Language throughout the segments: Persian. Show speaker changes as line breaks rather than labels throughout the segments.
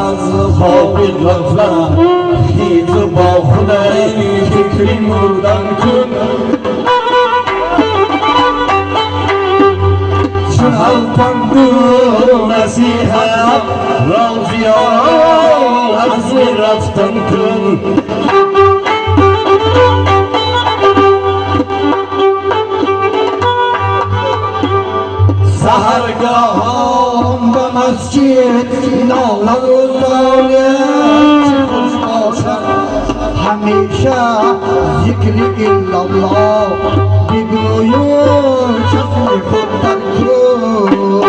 از خواب غفلت خیز با خدای فکری مردن کن چون الپند نصیحت راضیان از رفتن کن سحرگاهان به مسجد نالد و زاید چه خوش باشد همیشه ذکر ایلالله بگوید چشم خود در کن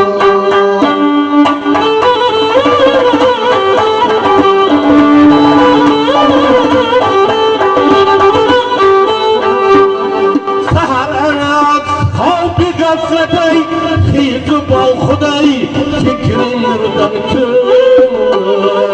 خیز با خدای فکر مردن کن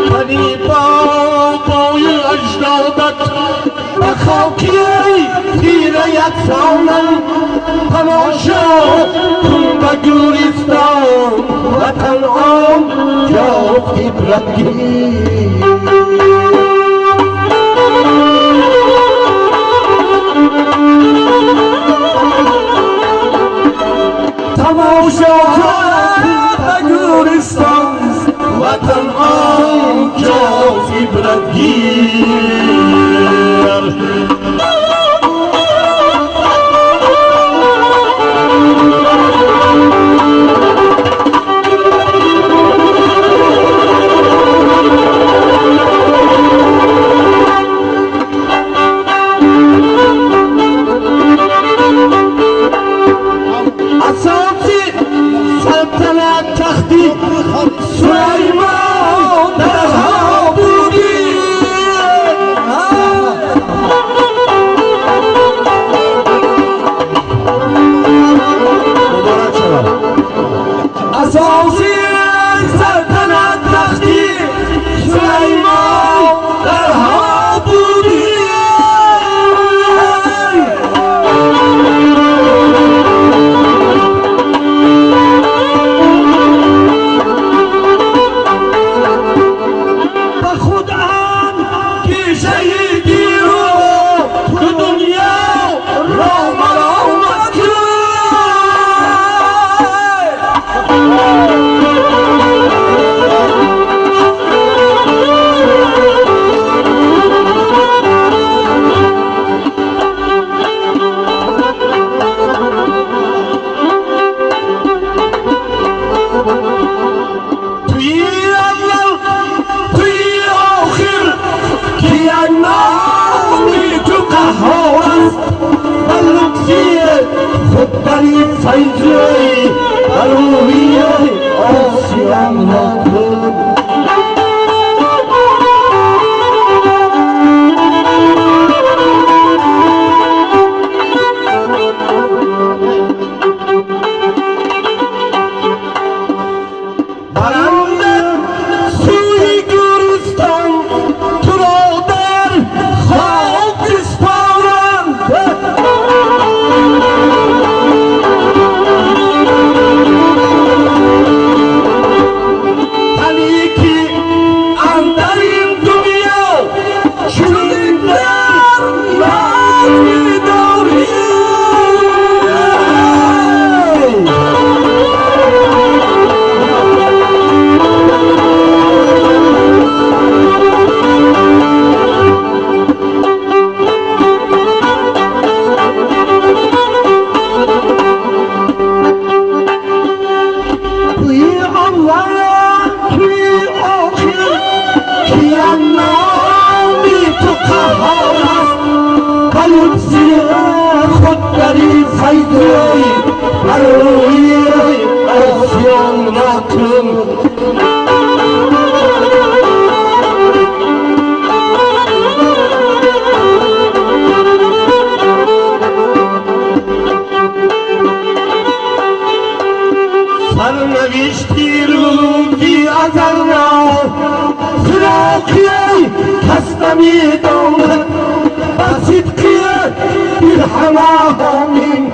تنی بابای اجدادت به خاکی تیره یک سالن تماشا کن به گورستان وطن آن جفت عبرتگیر تماشا کن به گورستان وطن آن جفت عبرتگیر سلیمان درها بودی اساسی سلطنت تختی سلیمان درها بودی خودبری فیضی بروی آسیان را کن برنده سوی گورستان تو را در خاک بسپارند خودبری فیضی بروی آسیان را کن سرنوشتی رو میداند بصدقیت دل همه همین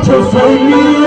تسلی